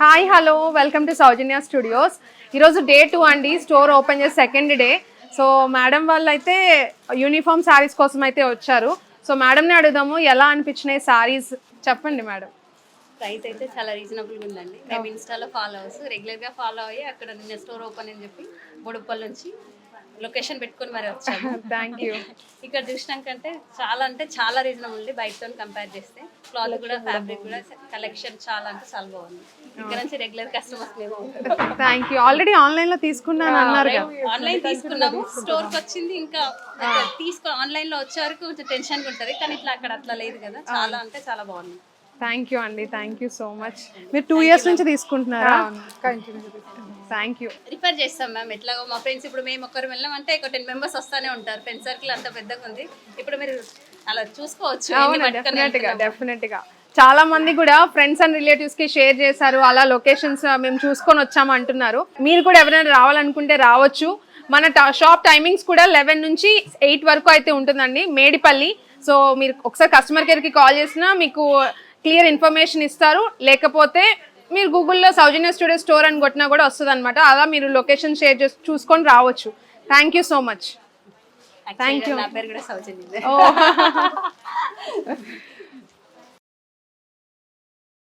Hi hello welcome to Soujanya studios. ఈరోజు day 2 అండి, store open చేసి సెకండ్ డే. సో మేడం వాళ్ళు అయితే యూనిఫామ్ శారీస్ కోసం అయితే వచ్చారు. సో మేడంని అడుగుదాము ఎలా అనిపించినాయి శారీస్, చెప్పండి మేడం. ప్రైస్ అయితే చాలా రీజనబుల్గా ఉందండి. మేము ఇన్స్టాలో ఫాలోవర్స్ రెగ్యులర్గా ఫాలో అయ్యి అక్కడ నిన్న స్టోర్ ఓపెన్ అని చెప్పి బొడుప్పల్ నుంచి లొకేషన్ పెట్టుకొని మరి వచ్చాము. Thank you. ఇక్కడ చూసినాకంటే అంటే చాలా రీజనబుల్ ఉంది బయటతో కంపేర్ చేస్తే. క్లాత్ కూడా ఫ్యాబ్రిక్ కూడా కలెక్షన్ చాలా బాగుంది. ఇక్కడ నుంచి రెగ్యులర్ కస్టమర్స్ మేము. Thank you. ఆల్రెడీ ఆన్లైన్ లో తీసుకున్నాను అన్నారు. ఆన్లైన్ తీసుకున్నాము, స్టోర్ కి వచ్చింది ఇంకా ఆన్లైన్ లో వచ్చే వరకు కొంచెం టెన్షన్ ఉంటది, కానీ ఇట్లా అక్కడ అట్లా లేదు కదా. చాలా బాగుంది. థ్యాంక్ యూ అండి, థ్యాంక్ యూ సో మచ్. మీరు 2 years నుంచి తీసుకుంటున్నారా? Thank you. రిఫర్ చేస్తాం మ్యామ్. ఎట్లాగో మా ఫ్రెండ్స్ ఇప్పుడు మేము ఒక్కరు వెళ్ళామంటే ఒక 10 members వస్తానే ఉంటారు. ఫ్రెండ్ సర్కిల్ అంత పెద్దగా ఉంది. ఇప్పుడు మీరు అలా చూసుకోవచ్చు. డెఫినెట్ గా చాలా మంది కూడా ఫ్రెండ్స్ అండ్ రిలేటివ్స్ కి షేర్ చేశారు, అలా లొకేషన్స్ మేము చూసుకొని వచ్చాము అంటున్నారు. మీరు కూడా ఎవరైనా రావాలనుకుంటే రావచ్చు. మన షాప్ టైమింగ్స్ కూడా 11 నుంచి 8 వరకు అయితే ఉంటుందండి, మేడిపల్లి. సో మీరు ఒకసారి కస్టమర్ కేర్కి కాల్ చేసినా మీకు క్లియర్ ఇన్ఫర్మేషన్ ఇస్తారు. లేకపోతే మీరు గూగుల్లో సౌజన్య స్టూడియో స్టోర్ అని కొట్టినా కూడా వస్తుంది అనమాట. అలా మీరు లొకేషన్ షేర్ చేసి చూసుకొని రావచ్చు. Thank you so much. Thank you. నా పేరు కూడా సౌజన్య.